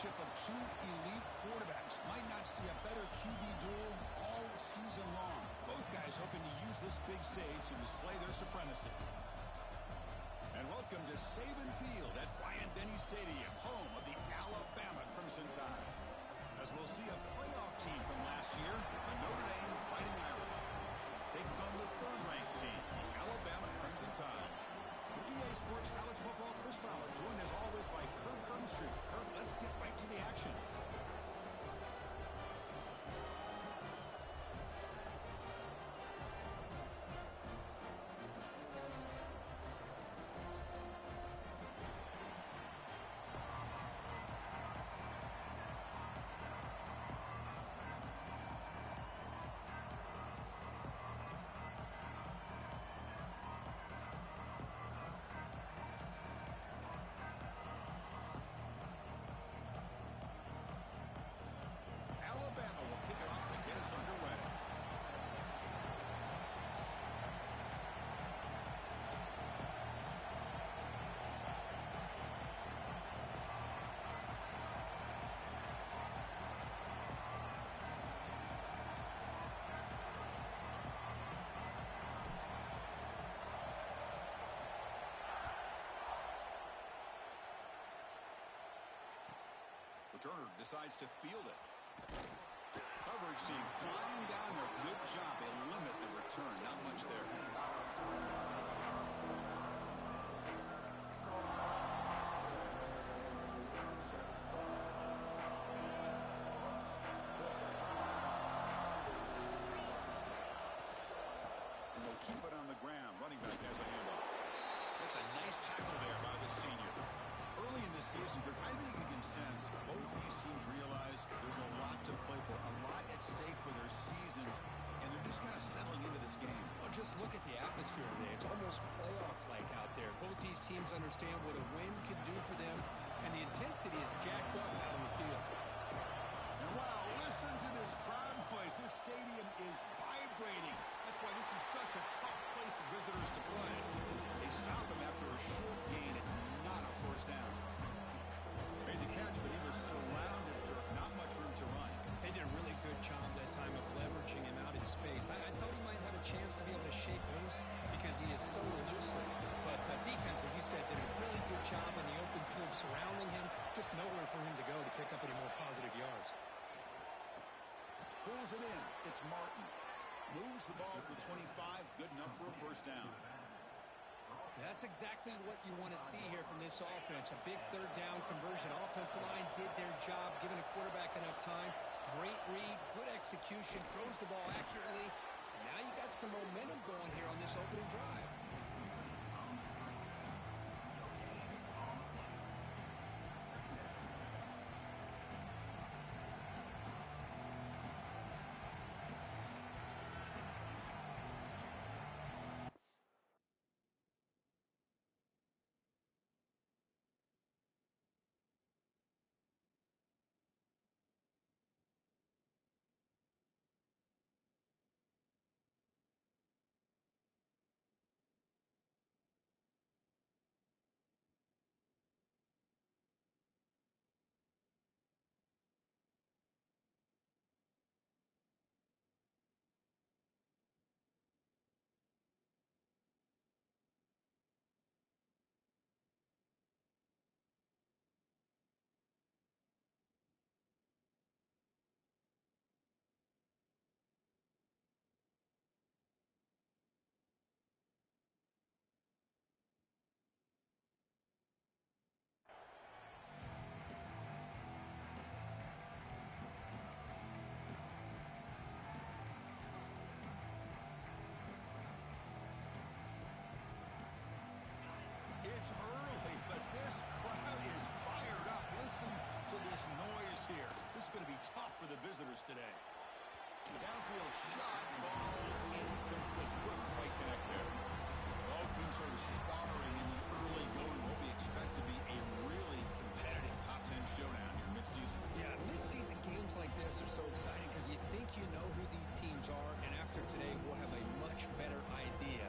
matchup of two elite quarterbacks. Might not see a better QB duel all season long. Both guys hoping to use this big stage to display their supremacy. And welcome to Saban Field at Bryant-Denny Stadium, home of the Alabama Crimson Tide. As we'll see a playoff team from last year, the Notre Dame Fighting Irish, taking on the third-ranked team, the Alabama Crimson Tide. With EA Sports College Football, Chris Fowler, joined as always by Kirk Herbstreit. Kirk, let's get right to the action. Turner decides to field it. Coverage team flying down there. Good job. They limit the return. Not much there. And they'll keep it on the ground. Running back has a handoff. That's a nice tackle there by the senior. Early in this season, but I think you can sense both these teams realize there's a lot to play for, a lot at stake for their seasons, and they're just kind of settling into this game. Well, just look at the atmosphere today. It's almost playoff-like out there. Both these teams understand what a win can do for them, and the intensity is jacked up out on the field. And wow, listen to this crowd noise. This stadium is vibrating. That's why this is such a tough place for visitors to play. They stop him after a short gain. It's not a first down. Made the catch, but he was surrounded. Not much room to run. They did a really good job that time of leveraging him out in space. I thought he might have a chance to be able to shake loose because he is so elusive. But defense, as you said, did a really good job in the open field surrounding him. Just nowhere for him to go to pick up any more positive yards. Pulls it in. It's Martin. Moves the ball to the 25. Good enough for a first down. That's exactly what you want to see here from this offense. A big third down conversion. Offensive line did their job, giving a quarterback enough time. Great read, good execution, throws the ball accurately. And now you got some momentum going here on this opening drive. It's early, but this crowd is fired up. Listen to this noise here. This is going to be tough for the visitors today. Downfield shot falls incomplete. Couldn't quite connect there. Both teams sort of sparring in the early going. What we expect to be a really competitive top 10 showdown here mid-season. Yeah, mid-season games like this are so exciting because you think you know who these teams are, and after today, we'll have a much better idea.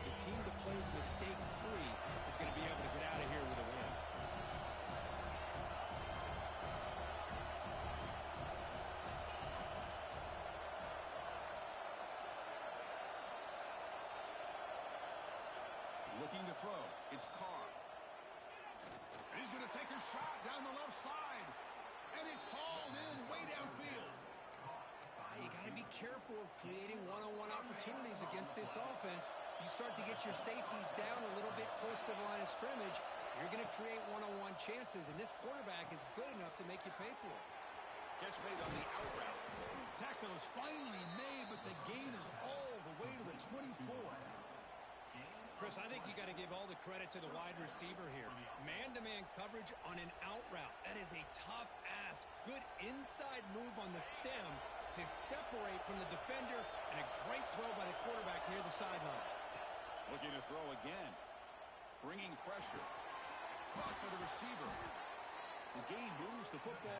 The team that plays mistake-free is going to be able to get out of here with a win. Looking to throw. It's Carr. And he's going to take a shot down the left side. And it's hauled in way downfield. You got to be careful of creating one-on-one opportunities against this offense. You start to get your safeties down a little bit close to the line of scrimmage, you're going to create one-on-one chances, and this quarterback is good enough to make you pay for it. Catch made on the out route. Tackle is finally made, but the gain is all the way to the 24. Chris, I think you got to give all the credit to the wide receiver here. Man-to-man coverage on an out route. That is a tough ask. Good inside move on the stem to separate from the defender, and a great throw by the quarterback near the sideline. Looking to throw again. Bringing pressure. Caught by the receiver. The gain moves the football.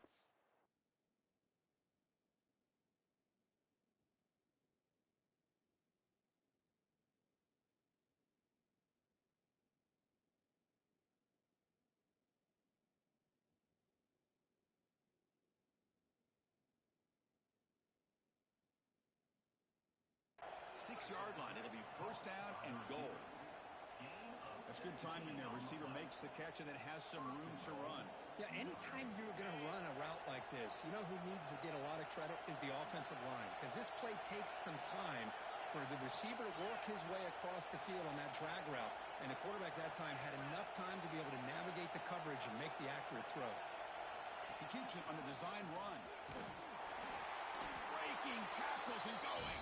6-yard line. It'll be first down and goal. That's good timing there. Receiver makes the catch and then has some room to run. Yeah, anytime you're going to run a route like this, you know who needs to get a lot of credit is the offensive line, because this play takes some time for the receiver to work his way across the field on that drag route, and the quarterback that time had enough time to be able to navigate the coverage and make the accurate throw. He keeps it on the design run. Breaking tackles and going.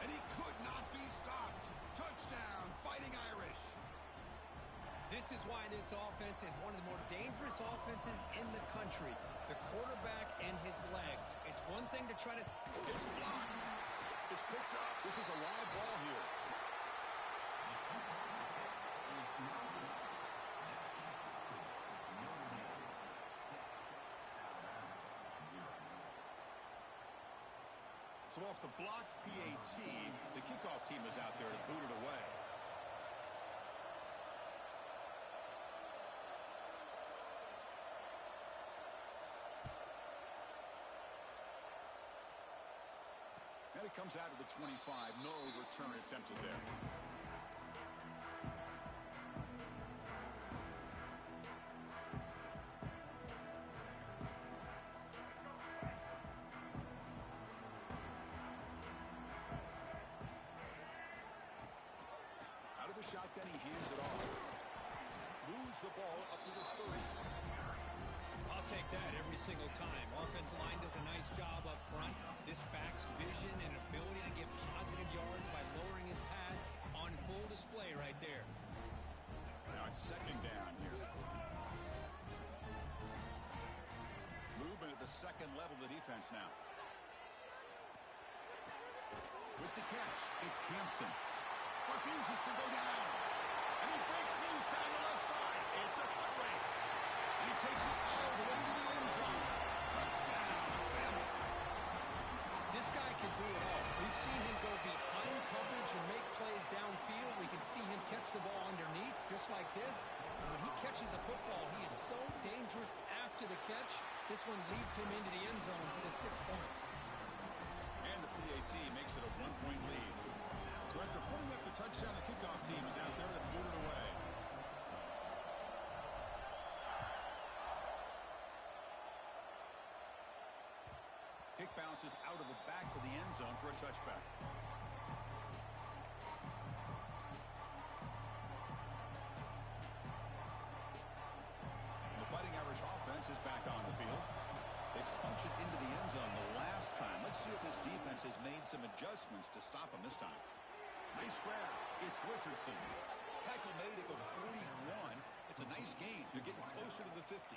And he could not be stopped. Touchdown, Fighting Irish. This is why this offense is one of the more dangerous offenses in the country. The quarterback and his legs. It's one thing to try to... It's blocked. It's picked up. This is a live ball here. So off the blocked PAT, the kickoff team is out there to boot it away. And it comes out of the 25. No return attempted there. Shotgun, he hands it off. Moves the ball up to the 30. I'll take that every single time. Offensive line does a nice job up front. This back's vision and ability to get positive yards by lowering his pads on full display right there. Now it's second down here. Movement at the second level of the defense now. With the catch, it's Hampton. Refuses to go down. And he breaks loose down the left side. It's a foot race. And he takes it all the way to the end zone. Touchdown, Bama. This guy can do it all. We've seen him go behind coverage and make plays downfield. We can see him catch the ball underneath just like this. And when he catches a football, he is so dangerous after the catch. This one leads him into the end zone for the 6 points. And the PAT makes it a 1-point lead. So after putting up the touchdown, the kickoff team is out there to boot it away. Kick bounces out of the back of the end zone for a touchback. The Fighting Irish offense is back on the field. They punch it into the end zone the last time. Let's see if this defense has made some adjustments to stop them this time. Nice grab. It's Richardson. Tackle made at the 41. It's a nice gain. You're getting closer to the 50.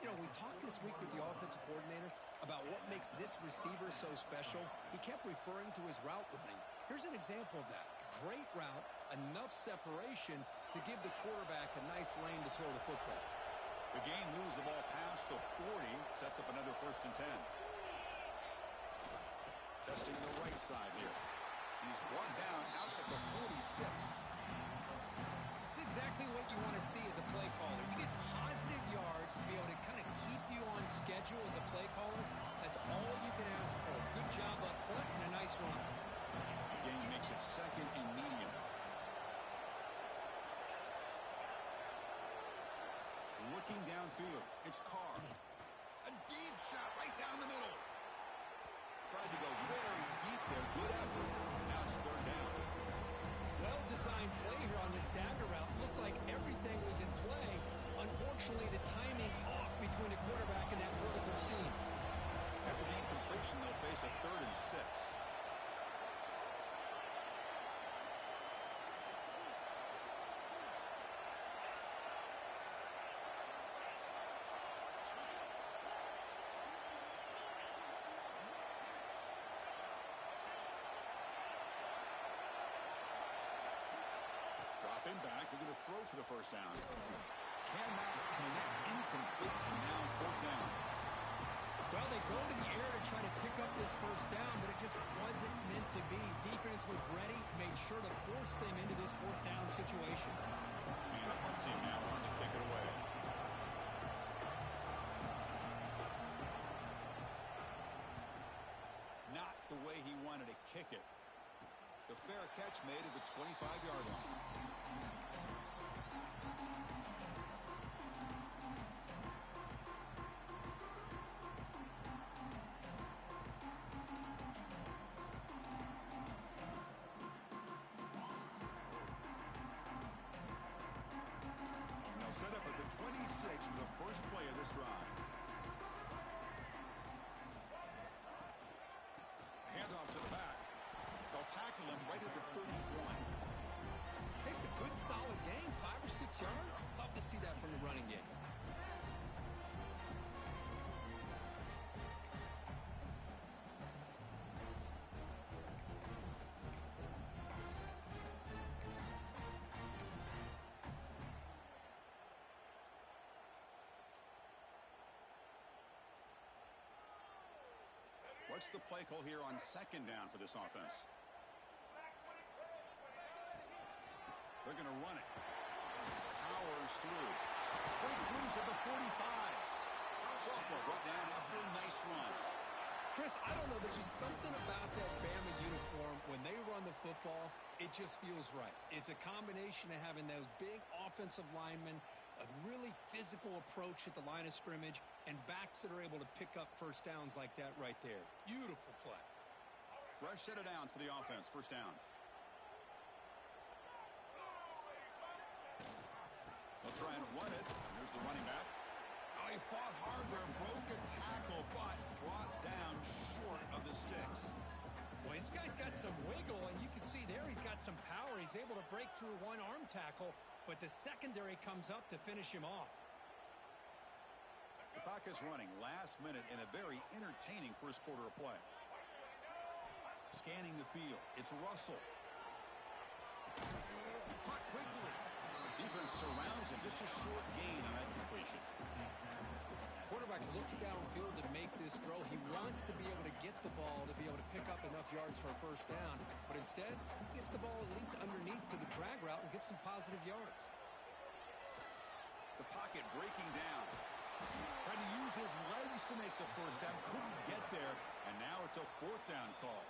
You know, we talked this week with the offensive coordinator about what makes this receiver so special. He kept referring to his route running. Here's an example of that. Great route, enough separation to give the quarterback a nice lane to throw the football. The gain moves the ball past the 40, sets up another 1st and 10. Testing the right side here. He's brought down out at the 46. It's exactly what you want to see as a play caller. You get positive yards to be able to kind of keep you on schedule as a play caller. That's all you can ask for. Good job up front and a nice run. The game makes it 2nd and medium. field. It's Carr. A deep shot right down the middle. Tried to go very deep there. Good effort. Now it's third down. Well-designed play here on this dagger route. Looked like everything was in play. Unfortunately, the timing off between the quarterback and that vertical seam. After the incompletion, they'll face a 3rd and 6. Dropping back, they're going to throw for the first down. Cannot connect, incomplete, and now 4th down. Well, they go to the air to try to pick up this first down, but it just wasn't meant to be. Defense was ready, made sure to force them into this 4th down situation. And up on team now, on to kick it away. Not the way he wanted to kick it. The fair catch made at the 25-yard line. Now set up at the 26 for the first play of this drive. Handoff to the back. They'll tackle him right at the 31. It's a good, solid game. 5 or 6 yards. Love to see that from the running game. What's the play call here on 2nd down for this offense? They're going to run it. Powers through. Breaks loose at the 45. Sophomore brought down after a nice run. Chris, I don't know. There's just something about that Bama uniform. When they run the football, it just feels right. It's a combination of having those big offensive linemen, a really physical approach at the line of scrimmage, and backs that are able to pick up first downs like that right there. Beautiful play. Fresh set of downs for the offense. First down. They'll try and run it. Here's the running back. Oh, he fought hard there. Broke a tackle, but brought down short of the sticks. Well, this guy's got some wiggle, and you can see there he's got some power. He's able to break through one arm tackle, but the secondary comes up to finish him off. The clock is running last minute in a very entertaining first quarter of play. Scanning the field. It's Russell. Caught quickly. Defense surrounds him. Just a short gain on that completion. Quarterback looks downfield to make this throw. He wants to be able to get the ball to be able to pick up enough yards for a first down, but instead he gets the ball at least underneath to the drag route and gets some positive yards. The pocket breaking down. Trying to use his legs to make the first down. Couldn't get there, and now it's a 4th down call.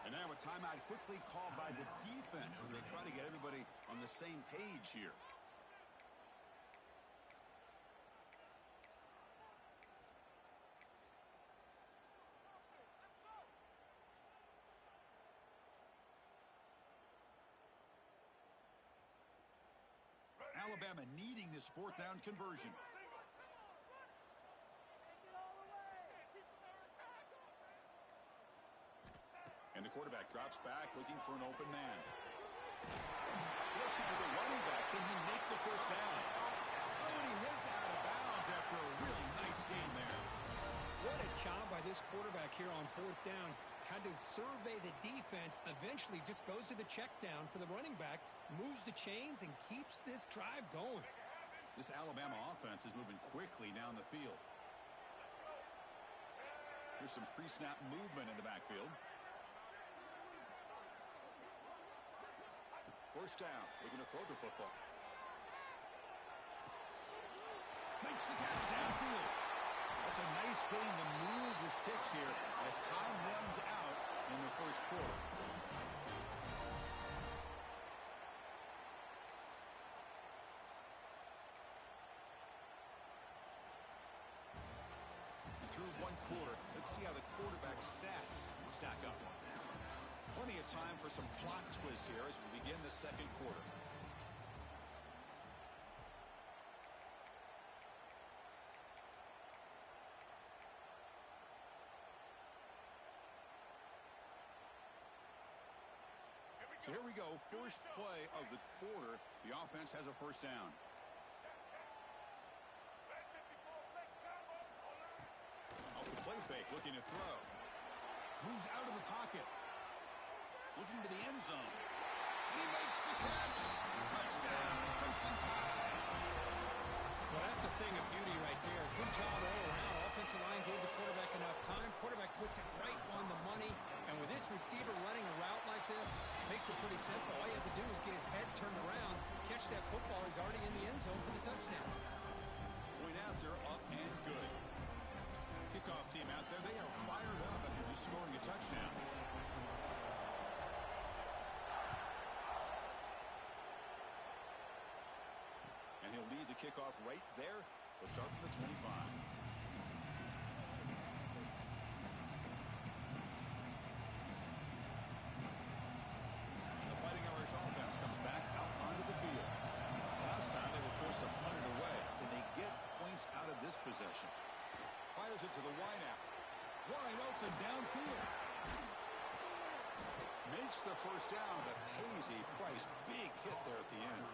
And now a timeout quickly called by the defense as they try to get everybody on the same page here. Alabama needing this 4th down conversion. And the quarterback drops back looking for an open man. Flips it to the running back. Can he make the first down? Oh, and he hits out of bounds after a really nice gain there. What a job by this quarterback here on 4th down. Had to survey the defense, eventually just goes to the check down for the running back, moves the chains, and keeps this drive going. This Alabama offense is moving quickly down the field. Here's some pre-snap movement in the backfield. First down, looking to throw the football. Makes the catch downfield. That's a nice gain to move the sticks here as time runs out in the first quarter. stats stack up. Plenty of time for some plot twists here as we begin the second quarter. So here we go, first play of the quarter. The offense has a first down. Off the play fake, looking to throw. Moves out of the pocket. Looking to the end zone. He makes the catch. Touchdown, Crimson Tide. Well, that's a thing of beauty right there. Good job all around. Offensive line gave the quarterback enough time. Quarterback puts it right on the money. And with this receiver running a route like this, makes it pretty simple. All you have to do is get his head turned around, catch that football. He's already in the end zone for the touchdown. Point after, up and good. Kickoff team out there, they are fired up after just scoring a touchdown. And he'll lead the kickoff right there. He'll start from the 25. The Fighting Irish offense comes back out onto the field. Last time they were forced to punt it away. Can they get points out of this possession? Fires it to the wideout. Wide open downfield. Makes the first down, but pays a price. Big hit there at the end.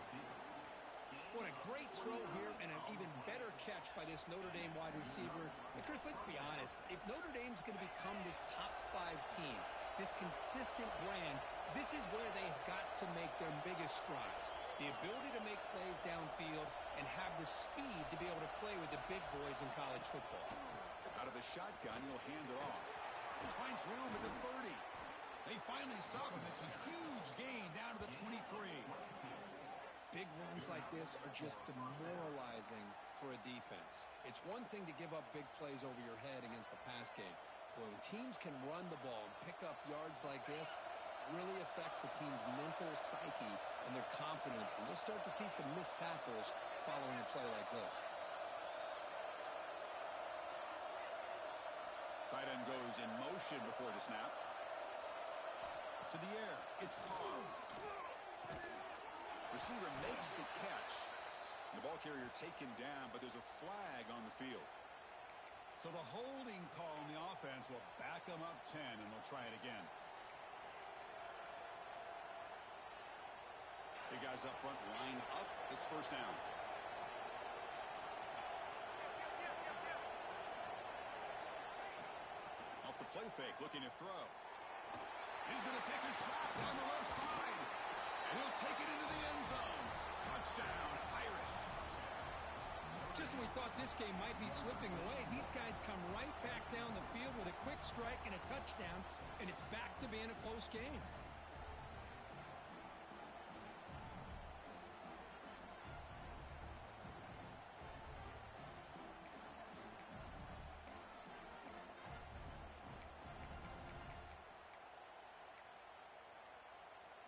What a great throw here and an even better catch by this Notre Dame wide receiver. And Chris, let's be honest. If Notre Dame's going to become this top 5 team, this consistent brand, this is where they've got to make their biggest strides. The ability to make plays downfield and have the speed to be able to play with the big boys in college football. Out of the shotgun, he'll hand it off. He finds room at the 30. They finally stop him. It's a huge gain down to the 23. Big runs like this are just demoralizing for a defense. It's one thing to give up big plays over your head against the pass game. But when teams can run the ball and pick up yards like this, it really affects the team's mental psyche and their confidence. And you'll start to see some missed tackles following a play like this. Tight end goes in motion before the snap. To the air. It's Carr. Receiver makes the catch. The ball carrier taken down, but there's a flag on the field. So the holding call on the offense will back them up 10, and they'll try it again. Big guys up front line up. It's first down. Off the play fake, looking to throw. He's going to take a shot on the left side. And he'll take it into the end zone. Touchdown, Irish. Just when we thought this game might be slipping away, these guys come right back down the field with a quick strike and a touchdown, and it's back to being a close game.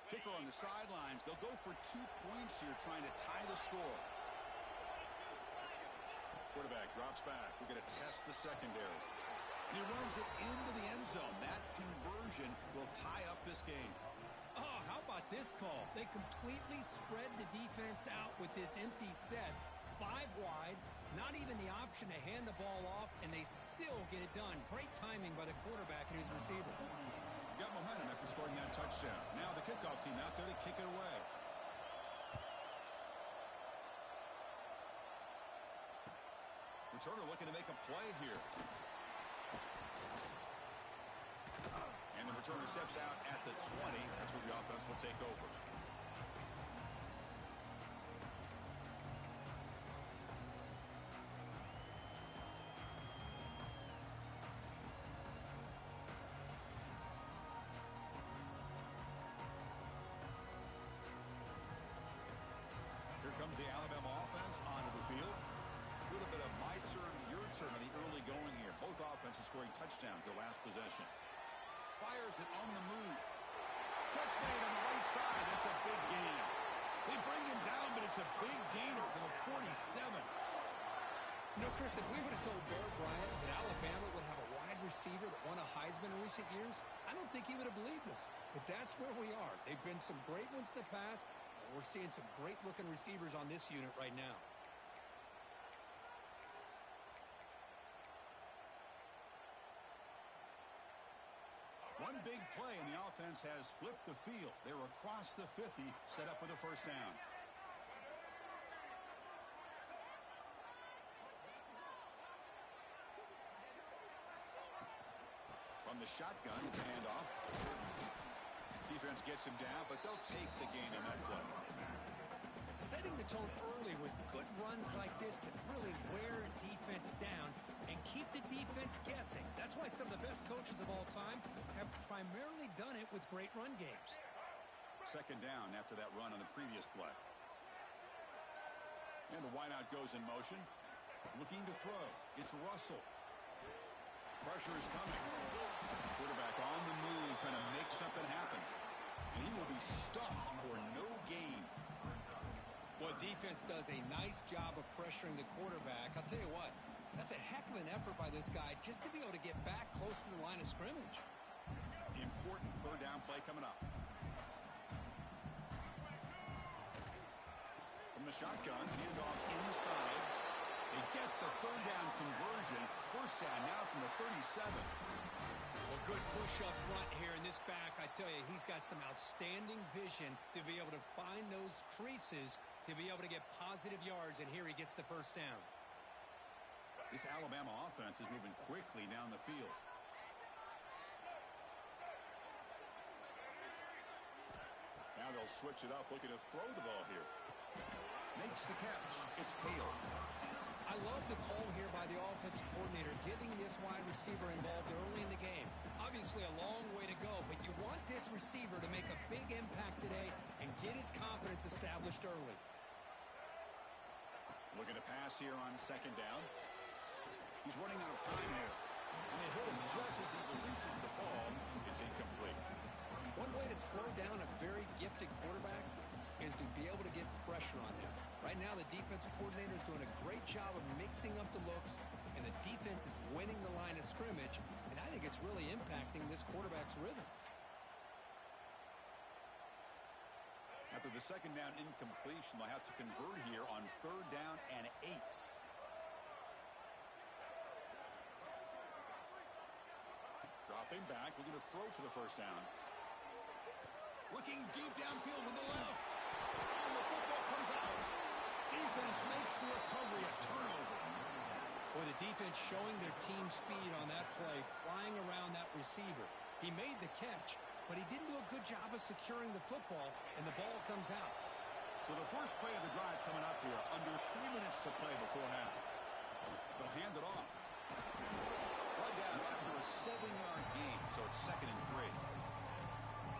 Kicker on the sidelines. They'll go for 2 points here, trying to tie the score. Quarterback drops back. We're going to test the secondary. And he runs it into the end zone. That conversion will tie up this game. Oh, how about this call? They completely spread the defense out with this empty set. 5 wide, not even the option to hand the ball off, and they still get it done. Great timing by the quarterback and his receiver. Got momentum after scoring that touchdown. Now the kickoff team out there to kick it away. Returner looking to make a play here. And the returner steps out at the 20. That's where the offense will take over. Here comes the Alabama offense onto the field. A little bit of my turn, your turn in the early going here. Both offenses scoring touchdowns their last possession. Fires it on the move. Catch made on the right side. That's a big gain. They bring him down, but it's a big gainer to the 47. You know, Chris, if we would have told Bear Bryant that Alabama would have a wide wide receiver that won a Heisman in recent years, I don't think he would have believed us. But that's where we are. They've been some great ones in the past, and we're seeing some great-looking receivers on this unit right now. One big play, and the offense has flipped the field. They're across the 50, set up with a first down. From the shotgun, it's a handoff. Defense gets him down, but they'll take the gain on that play. Setting the tone early with good runs like this can really wear a defense down and keep the defense guessing. That's why some of the best coaches of all time have primarily done it with great run games. Second down after that run on the previous play. And the wideout goes in motion. Looking to throw. It's Russell. Pressure is coming. Quarterback on the move, trying to make something happen. And he will be stuffed for no gain. Well, defense does a nice job of pressuring the quarterback. I'll tell you what, that's a heck of an effort by this guy just to be able to get back close to the line of scrimmage. Important third down play coming up. From the shotgun, handoff inside. They get the third down conversion. First down now from the 37. Well, good push up front here in this back. I tell you, he's got some outstanding vision to be able to find those creases to be able to get positive yards, and here he gets the first down. This Alabama offense is moving quickly down the field. Now they'll switch it up, looking to throw the ball here. Makes the catch. It's Peel. I love the call here by the offensive coordinator, getting this wide receiver involved early in the game. Obviously a long way to go, but you want this receiver to make a big impact today and get his confidence established early. Looking to pass here on second down. He's running out of time here. And they hit him just as he releases the ball. It's incomplete. One way to slow down a very gifted quarterback is to be able to get pressure on him. Right now, the defensive coordinator is doing a great job of mixing up the looks, and the defense is winning the line of scrimmage, and I think it's really impacting this quarterback's rhythm. After the second down incompletion, they'll have to convert here on third down and 8. Dropping back, looking to throw for the first down. Looking deep downfield to the left. And the football comes out. Defense makes the recovery a turnover. Boy, the defense showing their team speed on that play, flying around that receiver. He made the catch, but he didn't do a good job of securing the football, and the ball comes out. So the first play of the drive coming up here, under 3 minutes to play before half. They'll hand it off. Right down after a 7-yard gain, so it's 2nd and 3.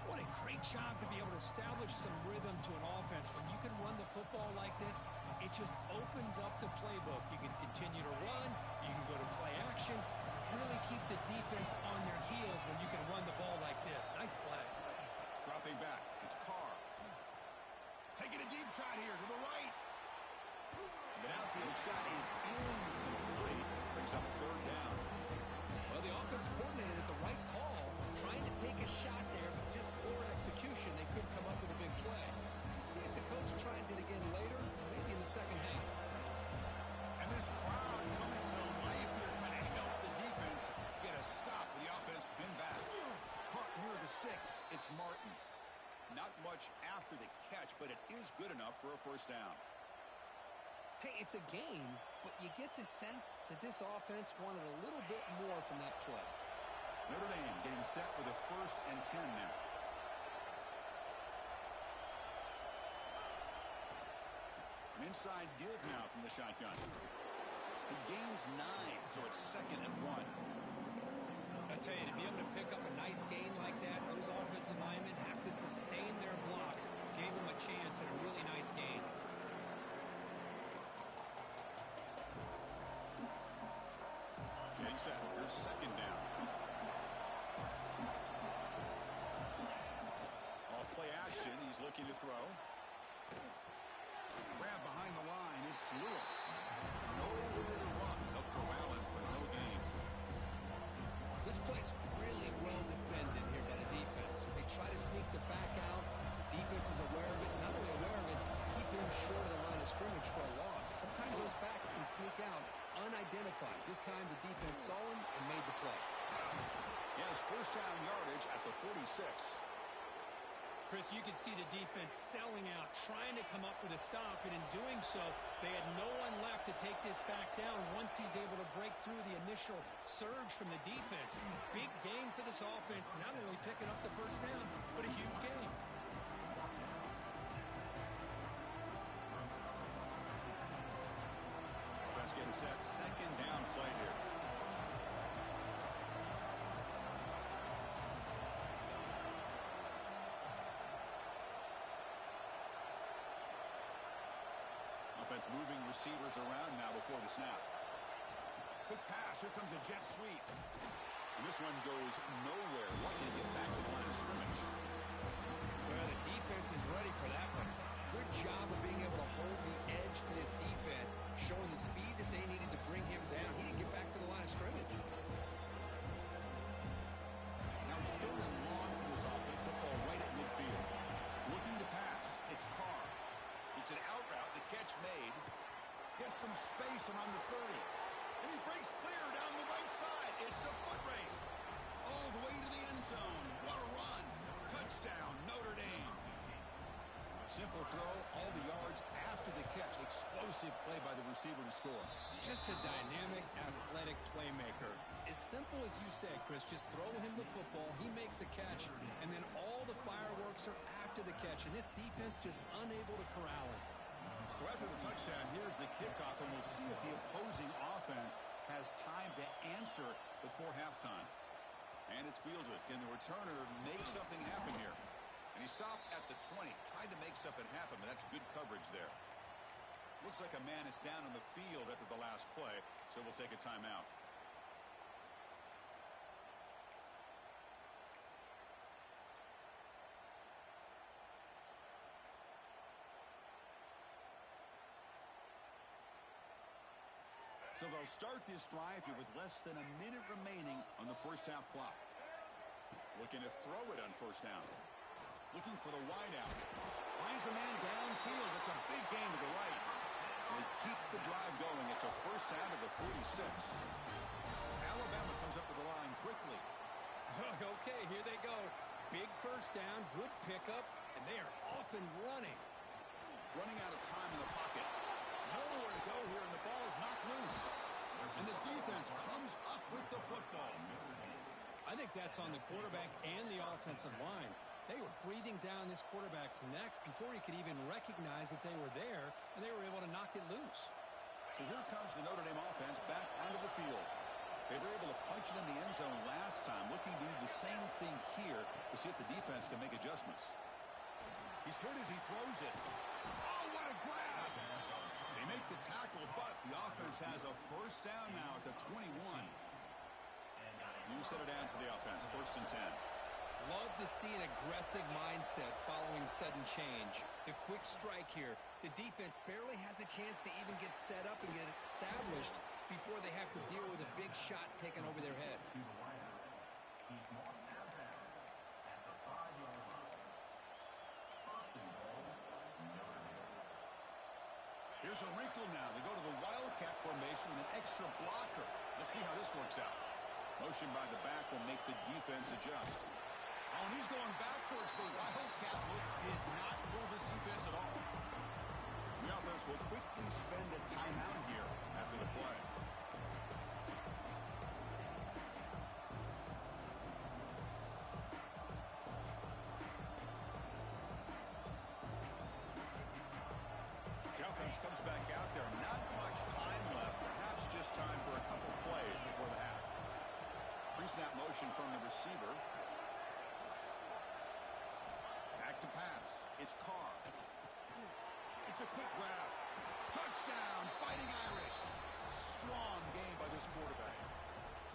What a great job to be able to establish some rhythm to an offense. When you can run the football like this, it just opens up the playbook. You can continue to run, you can go to play action, really keep the defense on their heels when you can run the ball like this. Nice play. Dropping back, it's Carr. Taking a deep shot here to the right. The downfield shot is incomplete. Brings up third down. Well, the offensive coordinator at the right call, trying to take a shot there, but just poor execution. They couldn't come up with a big play. See if the coach tries it again later, maybe in the second half. And this crowd coming to life here, trying to help the defense get a stop with the offense pinned back. Caught near the sticks. It's Martin. Not much after the catch, but it is good enough for a first down. Hey, it's a game, but you get the sense that this offense wanted a little bit more from that play. Notre Dame getting set for the 1st and 10 now. An inside give now from the shotgun. He gains 9, so it's 2nd and 1. I tell you, to be able to pick up a nice gain like that, those offensive linemen have to sustain their blocks. Gave them a chance and a really nice gain. Getting set. Here's 2nd down. Off play action. He's looking to throw. Grab behind the line. It's Lewis. Nowhere to run. They'll corral him for no gain. This play's really well defended here by the defense. They try to sneak the back out. The defense is aware of it. Not only aware of it, keeping him short of the line of scrimmage for a loss. Sometimes those backs can sneak out unidentified. This time the defense saw him and made the play. He has first down yardage at the 46. Chris, you could see the defense selling out, trying to come up with a stop, and in doing so, they had no one left to take this back down once he's able to break through the initial surge from the defense. Big game for this offense, not only picking up the first down, but a huge game. Offense getting set, second down play here. Offense moving receivers around now before the snap. Quick pass. Here comes a jet sweep. And this one goes nowhere. Lucky to get back to the line of scrimmage. Well, the defense is ready for that one. Good job of being able to hold the edge to this defense, showing the speed that they needed to bring him down. He didn't get back to the line of scrimmage. Now it's still in long for this offense. Football right at midfield. Looking to pass. It's Carr. It's an out route. The catch made. Gets some space around the 30. And he breaks clear down the right side. It's a foot race. All the way to the end zone. What a run. Touchdown, Notre Dame. Simple throw. All the yards after the catch. Explosive play by the receiver to score. Just a dynamic, athletic playmaker. As simple as you said, Chris, just throw him the football. He makes a catch, and then all the fireworks are after the catch. And this defense just unable to corral him. So after the touchdown, here's the kickoff, and we'll see if the opposing offense has time to answer before halftime. And it's fielded. Can the returner make something happen here? And he stopped at the 20. Tried to make something happen, but that's good coverage there. Looks like a man is down on the field after the last play, so we'll take a timeout. So they'll start this drive here with less than a minute remaining on the first half clock. Looking to throw it on first down. Looking for the wideout. Finds a man downfield. It's a big gain to the right. They keep the drive going. It's a first down to the 46. Alabama comes up with the line quickly. Okay, here they go. Big first down, good pickup, and they are off and running. Running out of time in the pocket. Nowhere to go here, and the ball is knocked loose. And the defense comes up with the football. I think that's on the quarterback and the offensive line. They were breathing down this quarterback's neck before he could even recognize that they were there, and they were able to knock it loose. So here comes the Notre Dame offense back onto the field. They were able to punch it in the end zone last time, looking to do the same thing here to see if the defense can make adjustments. He's hit as he throws it. Oh, what a grab! They make the tackle, but the offense has a first down now at the 21. You set it down to the offense, first and 10. Love to see an aggressive mindset following sudden change. The quick strike here. The defense barely has a chance to even get set up and get established before they have to deal with a big shot taken over their head. Here's a wrinkle now. They go to the Wildcat formation with an extra blocker. Let's see how this works out. Motion by the back will make the defense adjust. Oh, and he's going backwards. The Wildcat look did not fool this defense at all. The offense will quickly spend a timeout here after the play. The offense comes back out there. Not much time left. Perhaps just time for a couple plays before the half. Pre-snap motion from the receiver. Back to pass. It's Carr. It's a quick grab. Touchdown, Fighting Irish. Strong game by this quarterback.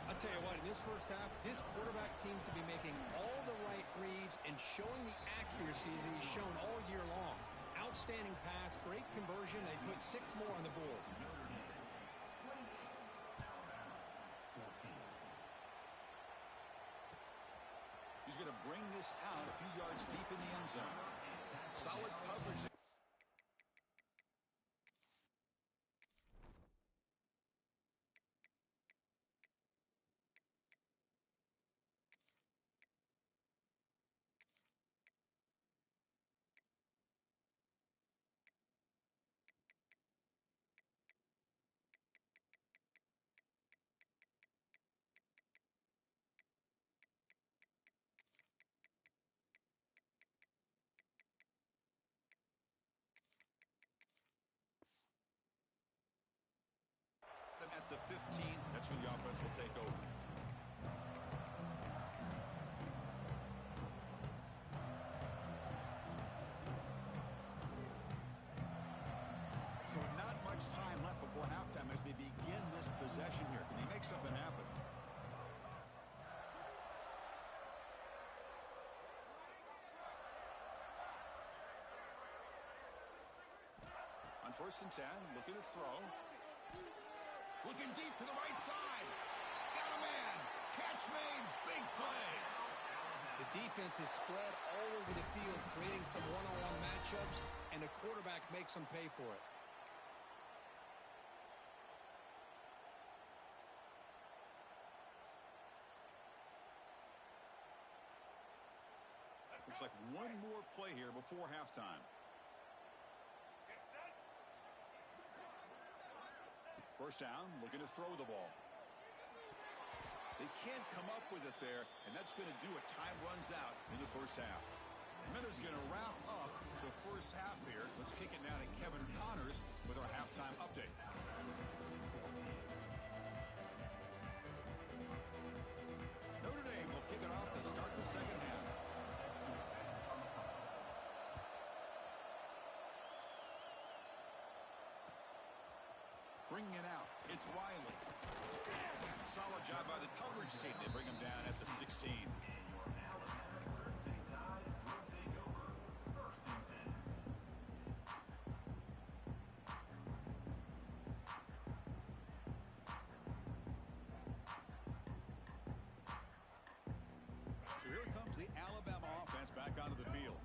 I'll tell you what, in this first half, this quarterback seems to be making all the right reads and showing the accuracy that he's shown all year long. Outstanding pass, great conversion. They put 6 more on the board. bring this out a few yards deep in the end zone. Solid coverage. At the 15, that's when the offense will take over. So not much time left before halftime as they begin this possession here. Can they make something happen? On 1st and 10, looking to throw. Looking deep to the right side. Got a man. Catch made. Big play. The defense is spread all over the field, creating some one-on-one matchups, and the quarterback makes them pay for it. Looks like one more play here before halftime. First down, looking to throw the ball. They can't come up with it there, and that's going to do it. Time runs out in the first half. Miller's going to wrap up the first half here. Let's kick it now to Kevin Connors with our halftime update. Notre Dame will kick it off to start the second half. Bringing it out, it's Riley. Solid job by the coverage team. They bring him down at the 16. So here comes the Alabama offense back onto the field.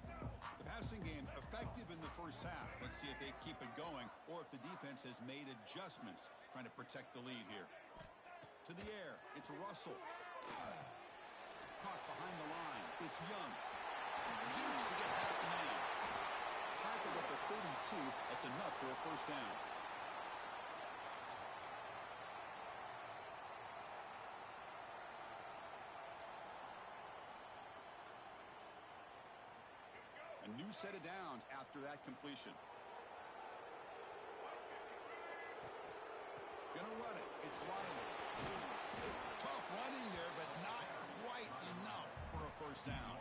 The passing game effective in the first half. Let's see if they keep it going or if the defense has made adjustments trying to protect the lead here. To the air, it's Russell. Caught behind the line, it's Young. Jukes to get past the man. Tackled at the 32, that's enough for a first down. A new set of downs after that completion. Gonna run it. It's Riley. Tough running there, but not quite enough for a first down.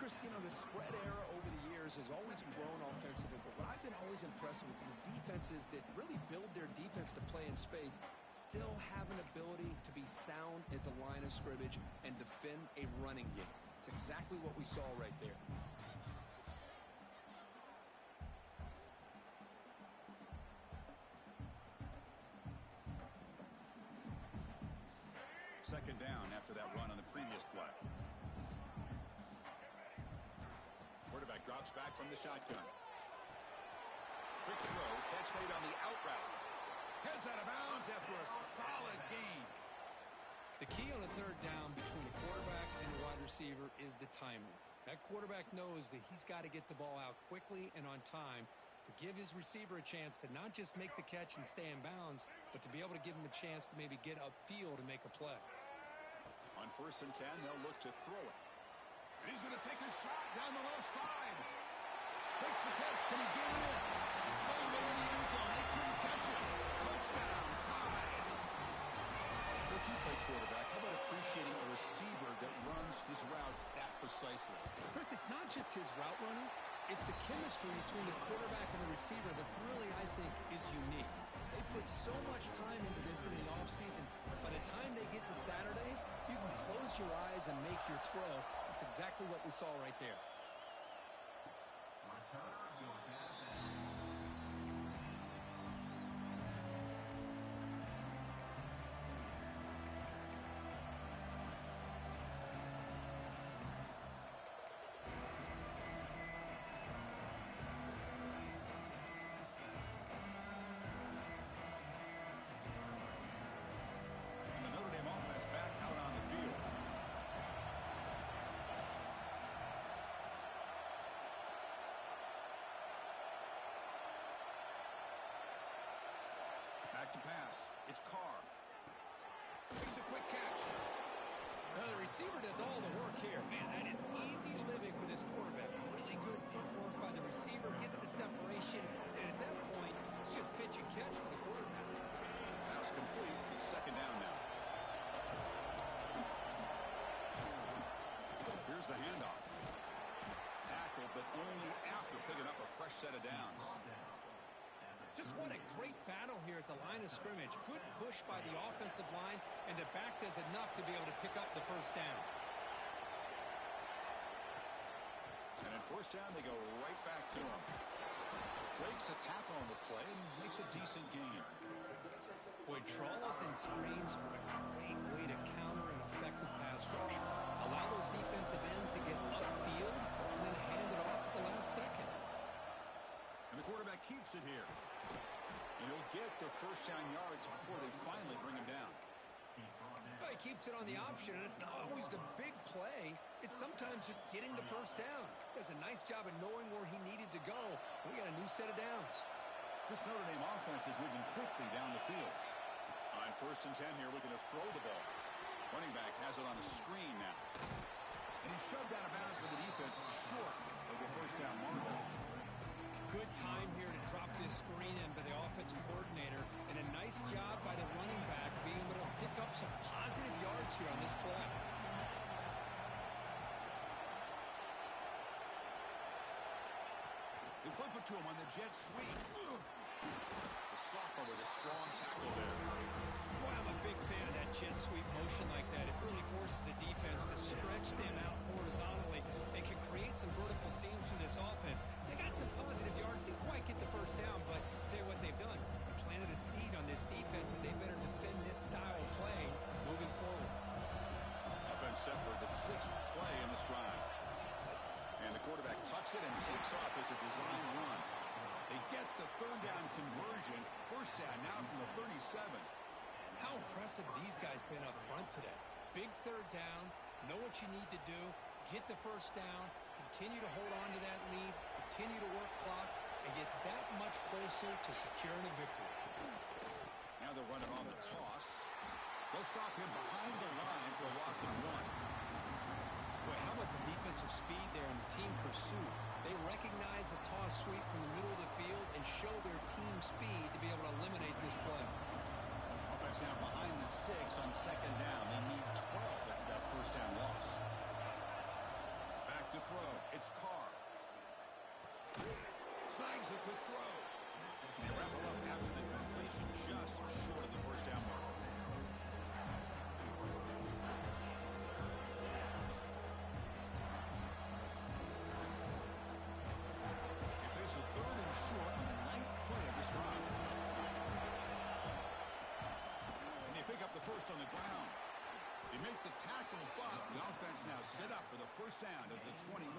Chris, you know, the spread era over the years has always grown offensively, but what I've been always impressed with the defenses that really build their defense to play in space still have an ability to be sound at the line of scrimmage and defend a running game. It's exactly what we saw right there. Second down after that run on the previous play. Quarterback drops back from the shotgun. Quick throw, catch made on the out route. Heads out of bounds after a solid gain. The key on a third down between a quarterback and a wide receiver is the timing. That quarterback knows that he's got to get the ball out quickly and on time to give his receiver a chance to not just make the catch and stay in bounds, but to be able to give him a chance to maybe get upfield and make a play. On 1st and 10, they'll look to throw it. And he's going to take a shot down the left side. Makes the catch. Can he get it in? All the way in the end zone. They couldn't catch it. Touchdown. Tie. Coach, you play quarterback. How about appreciating a receiver that runs his routes that precisely? Chris, it's not just his route running. It's the chemistry between the quarterback and the receiver that really, I think, is unique. They put so much time into this in the offseason. By the time they get to Saturdays, you can close your eyes and make your throw. It's exactly what we saw right there. Back to pass. It's Carr. Makes a quick catch. Well, the receiver does all the work here. Man, that is easy living for this quarterback. Really good footwork by the receiver. Gets the separation. And at that point, it's just pitch and catch for the quarterback. Pass complete. It's second down now. Here's the handoff. Tackle, but only after picking up a fresh set of downs. Just what a great battle here at the line of scrimmage. Good push by the offensive line, and the back does enough to be able to pick up the first down. And at first down, they go right back to him. Breaks a tackle on the play and makes a decent gain. Boy, trawls and screens are a great way to counter an effective pass rush. Allow those defensive ends to get upfield and then hand it off at the last second. And the quarterback keeps it here. And he'll get the first down yards before they finally bring him down. Well, he keeps it on the option, and it's not always the big play. It's sometimes just getting the first down. Does a nice job of knowing where he needed to go. We got a new set of downs. This Notre Dame offense is moving quickly down the field. On first and 10 here, looking to throw the ball. Running back has it on a screen now. And he's shoved out of bounds with the defense short of the first down marker. Good time here to drop this screen in by the offensive coordinator, and a nice job by the running back being able to pick up some positive yards here on this play. They flip it to him on the jet sweep. The sophomore with a strong tackle there. Boy, I'm a big fan of that jet sweep motion like that. It really forces the defense to stretch them out horizontally and can create some vertical seams for this offense. They got some positive yards. Didn't quite get the first down, but I'll tell you what they've done. Planted a seed on this defense, and they better defend this style of play moving forward. Offense set for the sixth play in this drive. And the quarterback tucks it and takes off as a design run. They get the third down conversion. First down now from the 37. How impressive these guys been up front today. Big third down, know what you need to do, get the first down, continue to hold on to that lead, continue to work clock, and get that much closer to securing a victory. Now they're running on the toss. They'll stop him behind the line for a loss of one. Boy, how about the defensive speed there and the team pursuit? They recognize the toss sweep from the middle of the field and show their team speed to be able to eliminate this play. Offense now behind the sticks on second down. They need 12 after that first down loss. Back to throw. It's Carr. Snags the quick throw. They wrap it up after the completion, just short of the first down mark. They face a third and short on the ninth play of this drive. And they pick up the first on the ground. They make the tackle, but the offense now set up for the first down of the 21.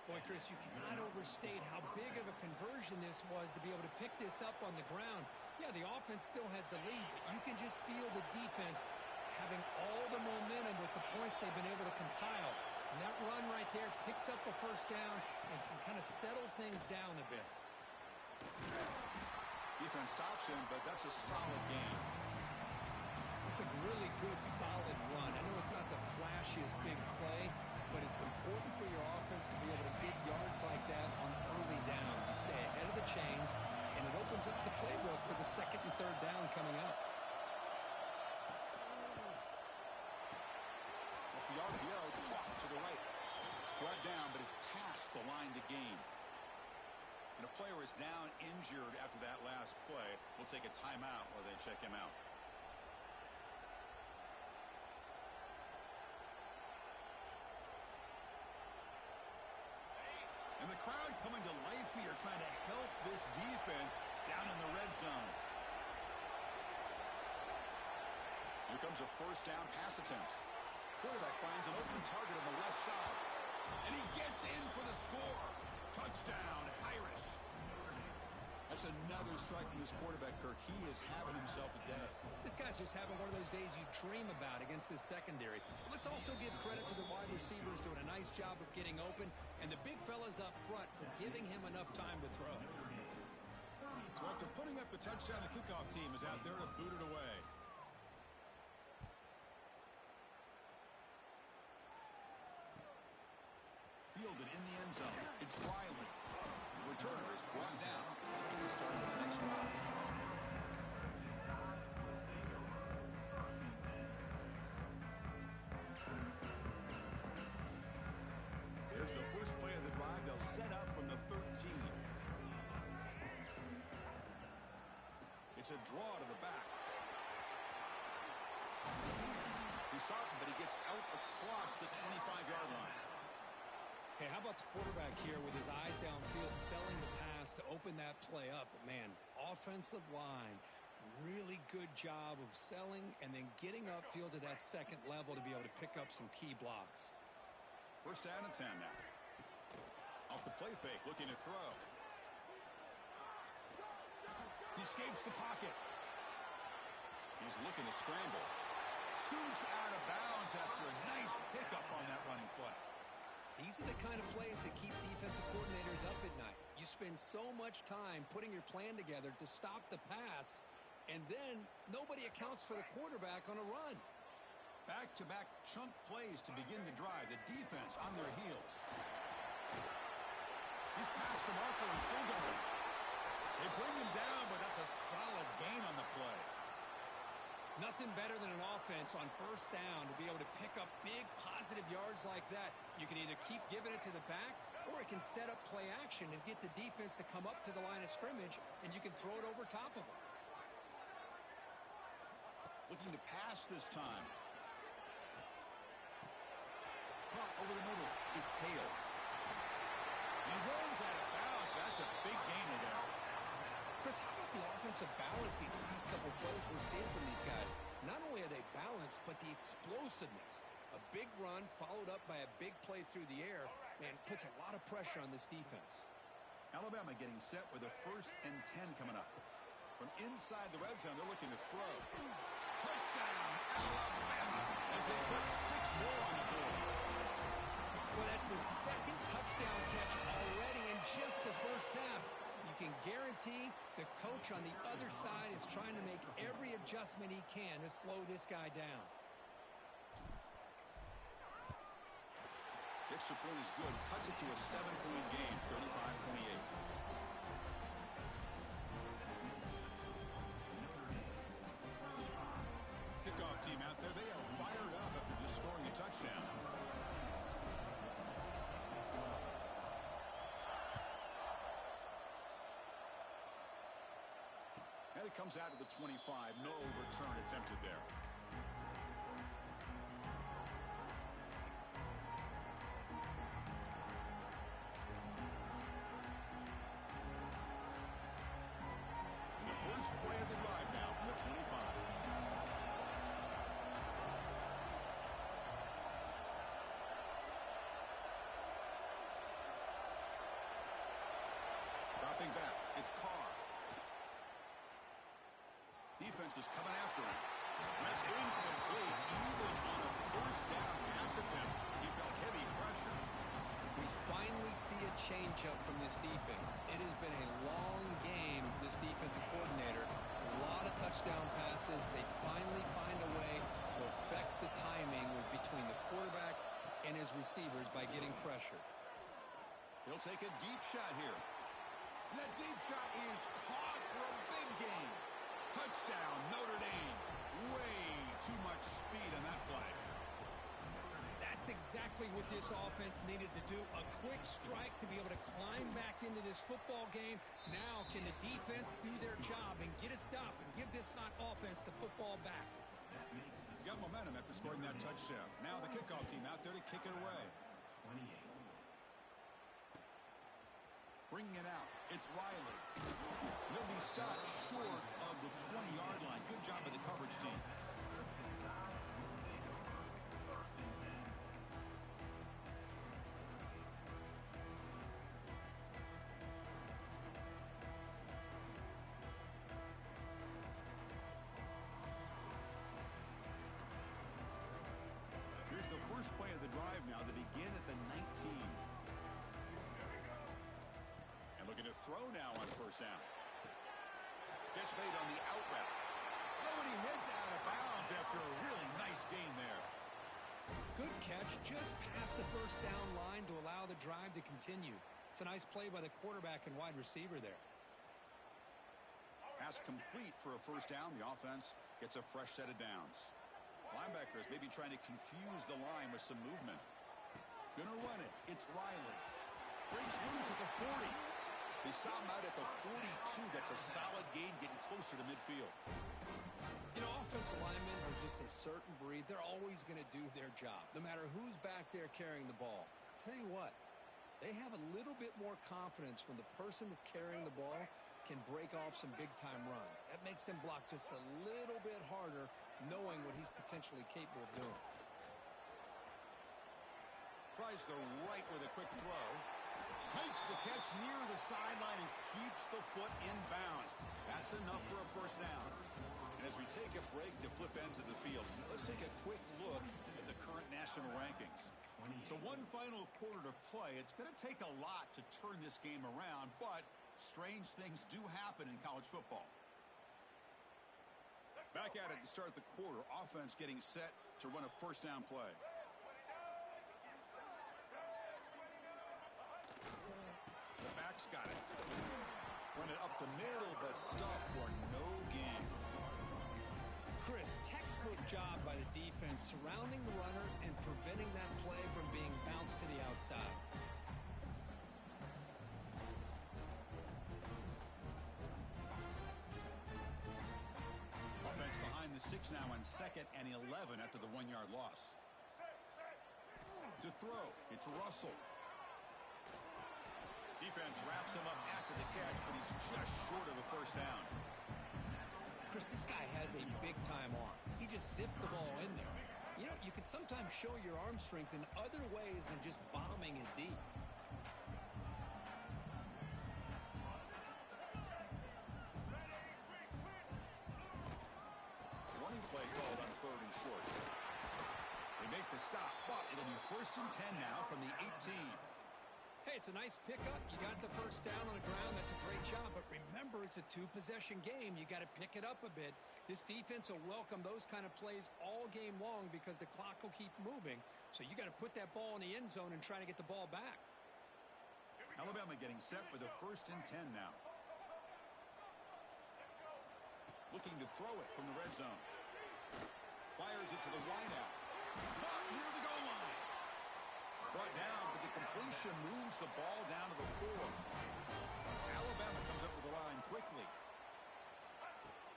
Boy, Chris, you cannot overstate how big of a conversion this was to be able to pick this up on the ground. Yeah, the offense still has the lead, but you can just feel the defense having all the momentum with the points they've been able to compile. And that run right there picks up a first down and can kind of settle things down a bit. Defense stops him, but that's a solid game. It's a really good, solid run. I know it's not the flashiest big play, but it's important for your offense to be able to get yards like that on early downs. You stay ahead of the chains, and it opens up the playbook for the second and third down coming up. Off the RPO, clock to the right. Brought down, but is past the line to gain. And a player is down injured after that last play. We'll take a timeout while they check him out. And the crowd coming to life here, trying to help this defense down in the red zone. Here comes a first down pass attempt. Quarterback finds an open target on the left side. And he gets in for the score. Touchdown, Irish. That's another strike from this quarterback, Kirk. He is having himself a day. This guy's just having one of those days you dream about against this secondary. Let's also give credit to the wide receivers doing a nice job of getting open, and the big fellas up front for giving him enough time to throw. So So after putting up a touchdown, the kickoff team is out there to boot it away. Fielded in the end zone. It's Riley. The returner is brought down to start the next drive. There's the first play of the drive. They'll set up from the 13. It's a draw to the back. He saw it, but he gets out across the 25-yard line. Hey, how about the quarterback here with his eyes downfield, selling the pass to open that play up? But man, offensive line, really good job of selling and then getting upfield to that second level to be able to pick up some key blocks. First down and 10 now. Off the play fake, looking to throw. He escapes the pocket. He's looking to scramble. Scoots out of bounds after a nice pickup on that running play. These are the kind of plays that keep defensive coordinators up at night. You spend so much time putting your plan together to stop the pass, and then nobody accounts for the quarterback on a run. Back-to-back chunk plays to begin the drive. The defense on their heels. He's past the marker and still going. They bring him down, but that's a solid gain on the play. Nothing better than an offense on first down to be able to pick up big positive yards like that. You can either keep giving it to the back, or it can set up play action and get the defense to come up to the line of scrimmage, and you can throw it over top of them. Looking to pass this time. Caught over the middle. It's Hale. He runs out of bounds. That's a big gainer there. Chris, how about the offensive balance these last couple of plays we're seeing from these guys? Not only are they balanced, but the explosiveness. A big run followed up by a big play through the air, and puts a lot of pressure on this defense. Alabama getting set with a 1st and 10 coming up. From inside the red zone, they're looking to throw. Touchdown, Alabama, as they put 6 more on the board. Well, that's his second touchdown catch already in just the first half. You can guarantee the coach on the other side is trying to make every adjustment he can to slow this guy down. The extra point is good. Cuts it to a 7-point game, 35-28. Kickoff team out there. They are fired up after just scoring a touchdown. And it comes out to the 25. No return attempted there. And the first play of the drive now from the 25. Dropping back. It's Carr. Defense is coming after him. That's incomplete. Even on a first down pass attempt, he felt heavy pressure. We finally see a change-up from this defense. It has been a long game for this defensive coordinator. A lot of touchdown passes. They finally find a way to affect the timing between the quarterback and his receivers by getting pressure. He'll take a deep shot here. And that deep shot is caught for a big gain. Touchdown, Notre Dame. Way too much speed on that play. That's exactly what this offense needed to do. A quick strike to be able to climb back into this football game. Now can the defense do their job and get a stop and give this hot offense the football back? Got momentum after scoring that touchdown. Now the kickoff team out there to kick it away. Bringing it out. It's Riley. He'll be stopped short of the 20-yard line. Good job by the coverage team. Here's the first play of the drive now to begin at the 19. And looking to throw now on first down. Catch made on the out route. Oh, and he heads out of bounds after a really nice gain there. Good catch just past the first down line to allow the drive to continue. It's a nice play by the quarterback and wide receiver there. Pass complete for a first down. The offense gets a fresh set of downs. Linebackers maybe trying to confuse the line with some movement. Gonna run it. It's Riley. Breaks loose at the 40. They stop him out at the 42. That's a solid gain, getting closer to midfield. You know, offensive linemen are just a certain breed. They're always going to do their job, no matter who's back there carrying the ball. I'll tell you what, they have a little bit more confidence when the person that's carrying the ball can break off some big-time runs. That makes them block just a little bit harder, knowing what he's potentially capable of doing. Tries the right with a quick throw. Makes the catch near the sideline and keeps the foot in bounds. That's enough for a first down. And as we take a break to flip ends of the field, let's take a quick look at the current national rankings. So one final quarter to play. It's going to take a lot to turn this game around, but strange things do happen in college football. Back at it to start the quarter. Offense getting set to run a first down play. The back's got it. Run it up the middle, but stuff for no gain. Chris, textbook job by the defense surrounding the runner and preventing that play from being bounced to the outside. Offense behind the 6 now on 2nd and 11 after the 1-yard loss. To throw, it's Russell. Defense wraps him up after the catch, but he's just short of a first down. Chris, this guy has a big-time arm. He just zipped the ball in there. You know, you can sometimes show your arm strength in other ways than just bombing it deep. Running play called on 3rd and short. They make the stop, but it'll be 1st and 10 now from the 18. Hey, it's a nice pickup. You got the first down on the ground. That's a great job. But remember, it's a 2-possession game. You got to pick it up a bit. This defense will welcome those kind of plays all game long because the clock will keep moving. So you got to put that ball in the end zone and try to get the ball back. Alabama getting set for the 1st and 10 now. Looking to throw it from the red zone. Fires it to the wideout. Caught near the goal line. Brought down, but the completion moves the ball down to the 4. Alabama comes up with the line quickly.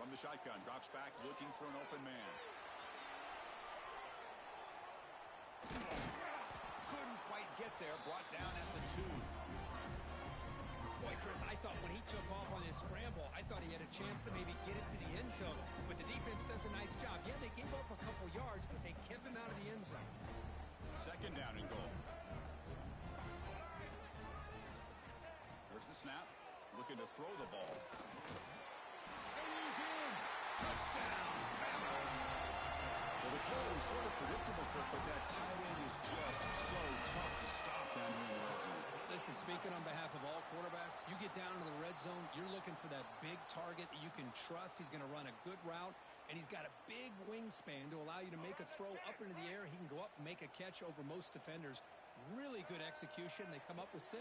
From the shotgun, drops back, looking for an open man. Couldn't quite get there, brought down at the 2. Boy, Chris, I thought when he took off on his scramble, I thought he had a chance to maybe get it to the end zone. But the defense does a nice job. Yeah, they gave up a couple yards, but they kept him out of the end zone. 2nd down and goal. There's the snap. Looking to throw the ball. And he's in. Touchdown, Bama. Well, the play was sort of predictable, Kirk, but that tight end is just so tough to stop down here in the red zone. Listen, speaking on behalf of all quarterbacks, you get down to the red zone, you're looking for that big target that you can trust. He's going to run a good route, and he's got a big wingspan to allow you to make a throw up into the air. He can go up and make a catch over most defenders. Really good execution. They come up with 6.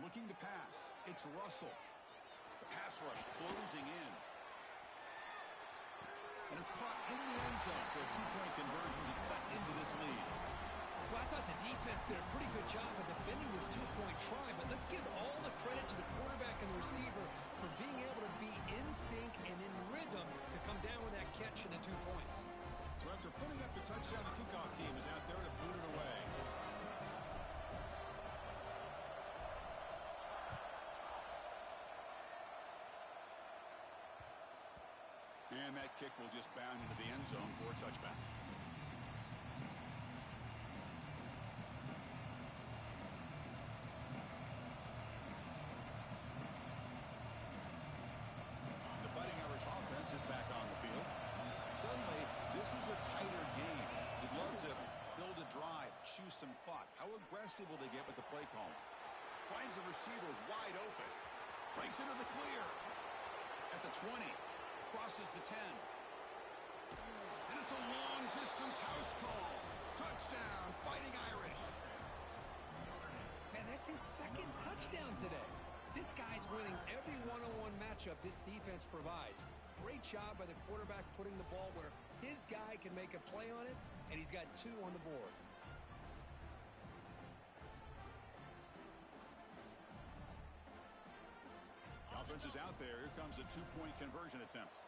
Looking to pass. It's Russell. The pass rush closing in. And it's caught in the end zone for a 2-point conversion to cut into this lead. Well, I thought the defense did a pretty good job of defending this 2-point try, but let's give all the credit to the quarterback and the receiver for being able to be in sync and in rhythm to come down with that catch and the 2 points. So after putting up the touchdown, the kickoff team is out there to boot it away. And that kick will just bound into the end zone for a touchback. The Fighting Irish offense is back on the field. This is a tighter game. You'd love to build a drive, choose some clock. How aggressive will they get with the play call? Finds the receiver wide open. Breaks into the clear. At the 20. Crosses the 10. And it's a long-distance house call. Touchdown, Fighting Irish. Man, that's his second touchdown today. This guy's winning every one-on-one matchup this defense provides. Great job by the quarterback putting the ball where his guy can make a play on it, and he's got 2 on the board. Offense is out there. Here comes a 2-point conversion attempt.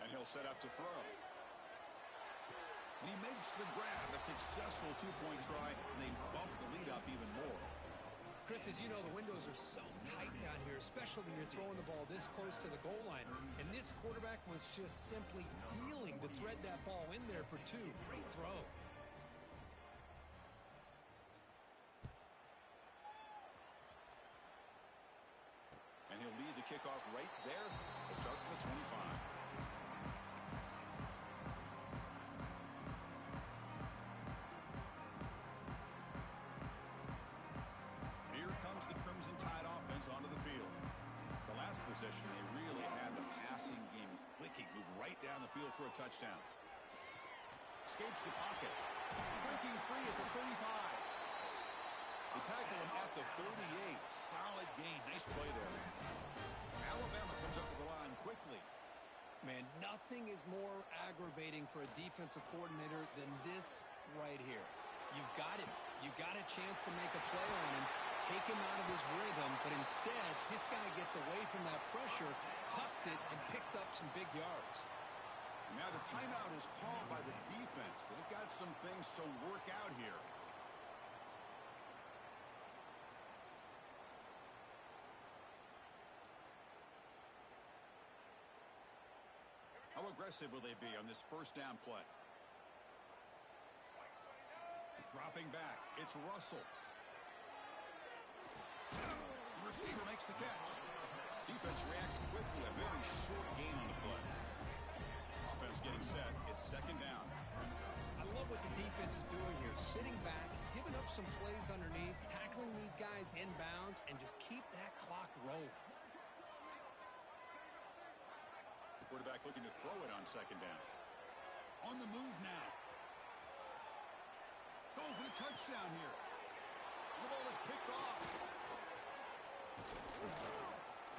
And he'll set up to throw. And he makes the grab, a successful 2-point try, and they bump the lead up even more. Chris, as you know, the windows are so tight down here, especially when you're throwing the ball this close to the goal line. And this quarterback was just simply dealing to thread that ball in there for 2. Great throw. And he'll lead the kickoff right there. We'll start from the 25. Onto the field. The last possession, they really had the passing game clicking. Move right down the field for a touchdown. Escapes the pocket. Breaking free at the 35. They tackle him at the 38. Solid gain. Nice play there. Alabama comes up to the line quickly. Man, nothing is more aggravating for a defensive coordinator than this right here. You've got him. You got a chance to make a play on him, take him out of his rhythm, but instead, this guy gets away from that pressure, tucks it, and picks up some big yards. Now the timeout is called by the defense. They've got some things to work out here. How aggressive will they be on this first down play? Dropping back, it's Russell. The receiver makes the catch. Defense reacts quickly, a very short gain on the play. Offense getting set, it's second down. I love what the defense is doing here, sitting back, giving up some plays underneath, tackling these guys inbounds, and just keep that clock rolling. The quarterback looking to throw it on second down. On the move now. Going for the touchdown here. The ball is picked off.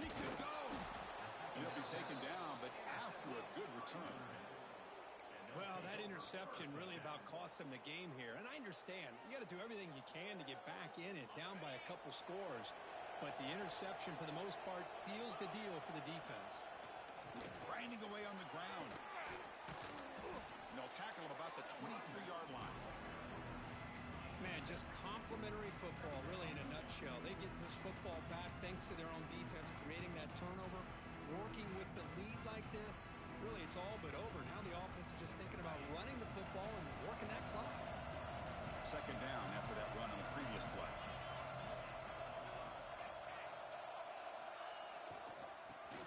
He could go. And he'll be taken down, but after a good return. Well, that interception really about cost him the game here. And I understand. You got to do everything you can to get back in it, down by a couple scores. But the interception, for the most part, seals the deal for the defense. Grinding away on the ground. And they'll tackle him about the 23-yard line. Man, just complimentary football, really, in a nutshell. They get this football back thanks to their own defense, creating that turnover, working with the lead like this. Really, it's all but over. Now the offense is just thinking about running the football and working that clock. Second down after that run on the previous play.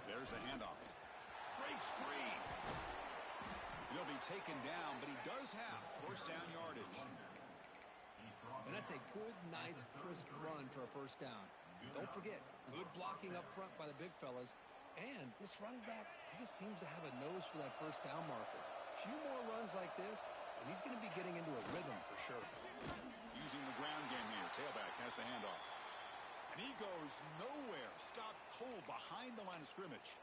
There's the handoff. Breaks free. He'll be taken down, but he does have first down yardage. And that's a good, nice, crisp run for a first down. Don't forget, good blocking up front by the big fellas. And this running back, he just seems to have a nose for that first down marker. A few more runs like this, and he's going to be getting into a rhythm for sure. Using the ground game here. Tailback has the handoff. And he goes nowhere. Stopped cold behind the line of scrimmage.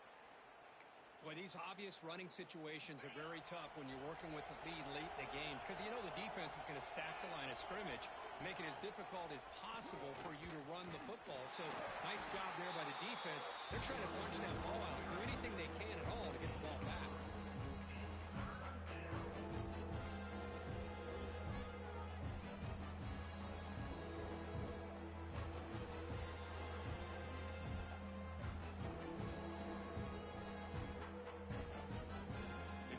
Boy, these obvious running situations are very tough when you're working with the lead late in the game because you know the defense is going to stack the line of scrimmage, make it as difficult as possible for you to run the football. So, nice job there by the defense. They're trying to punch that ball out, do anything they can at all to get the ball back.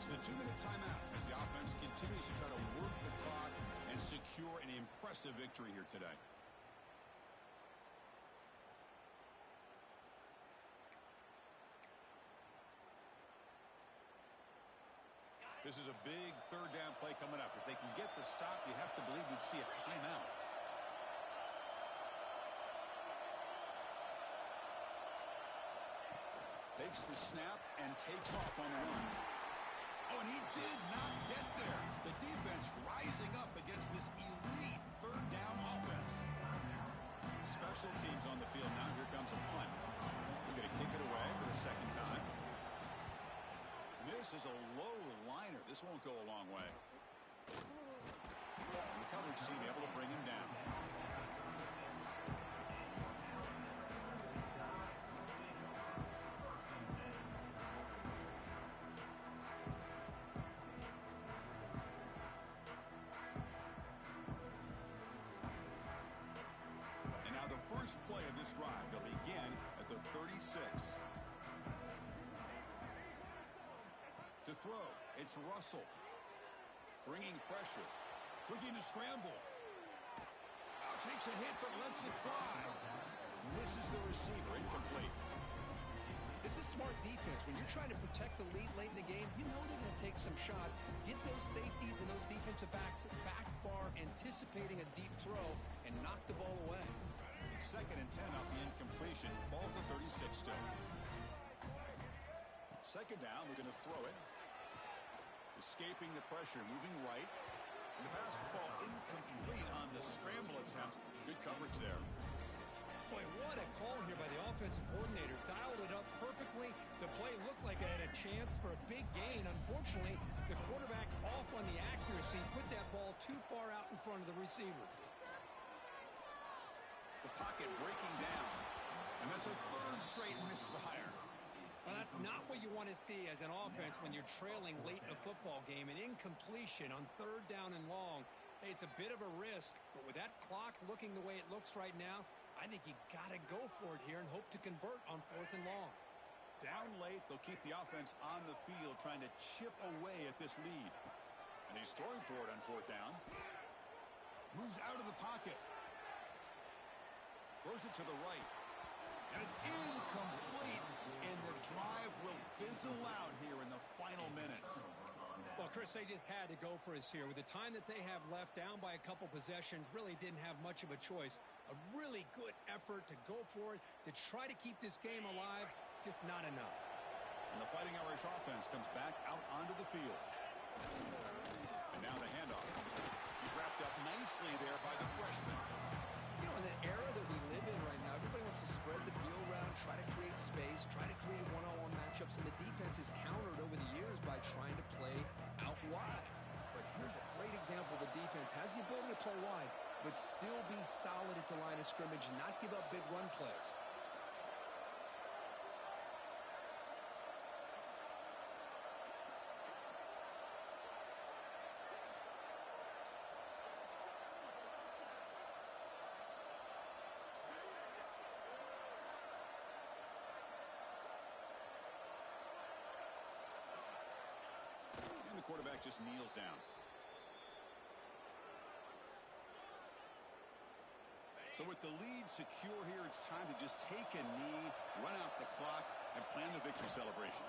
It's the 2-minute timeout as the offense continues to try to work the clock and secure an impressive victory here today. This is a big third down play coming up. If they can get the stop, you have to believe we'd see a timeout. Takes the snap and takes off on the run. Oh, and he did not get there. The defense rising up against this elite third down offense. Special teams on the field now. Here comes a punt. We're going to kick it away for the second time. This is a low liner. This won't go a long way. And the coverage team able to bring him down. And now the first play of this drive, they'll begin at the 36. To throw, it's Russell. Bringing pressure. Looking to scramble. Oh, takes a hit, but lets it fly. Misses the receiver, incomplete. This is smart defense. When you're trying to protect the lead late in the game, you know they're going to take some shots. Get those safeties and those defensive backs back far, anticipating a deep throw, and knock the ball away. 2nd and 10 off the incompletion. Ball to 36 still. 2nd down, we're going to throw it. Escaping the pressure, moving right. And the pass will fall incomplete on the scramble attempt. Good coverage there. Boy, what a call here by the offensive coordinator. Dialed it up perfectly. The play looked like it had a chance for a big gain. Unfortunately, the quarterback off on the accuracy, put that ball too far out in front of the receiver. The pocket breaking down. And that's a 3rd straight misfire. Well, that's not what you want to see as an offense when you're trailing late in a football game. An incompletion on 3rd down and long. Hey, it's a bit of a risk, but with that clock looking the way it looks right now, I think you got to go for it here and hope to convert on 4th and long. Down late, they'll keep the offense on the field trying to chip away at this lead. And he's throwing for it on 4th down. Moves out of the pocket. Throws it to the right. And it's incomplete. And the drive will fizzle out here in the final minutes. Well, Chris, they just had to go for us here. With the time that they have left, down by a couple possessions, really didn't have much of a choice. A really good effort to go for it, to try to keep this game alive, just not enough. And the Fighting Irish offense comes back out onto the field. And now the handoff. He's wrapped up nicely there by the freshman. You know, in the era that we live in right now, everybody wants to spread the field around, try to create space, try to create one-on-one matchups, and the defense is countered over the years by trying to play out wide. But here's a great example. The defense has the ability to play wide, but still be solid at the line of scrimmage and not give up big run plays. And the quarterback just kneels down. So with the lead secure here, it's time to just take a knee, run out the clock, and plan the victory celebration.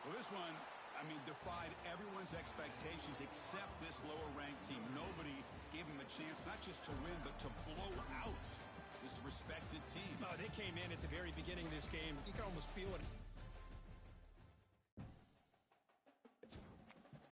Well, this one, I mean, defied everyone's expectations except this lower-ranked team. Nobody gave them a chance not just to win, but to blow out this respected team. Oh, they came in at the very beginning of this game. You can almost feel it.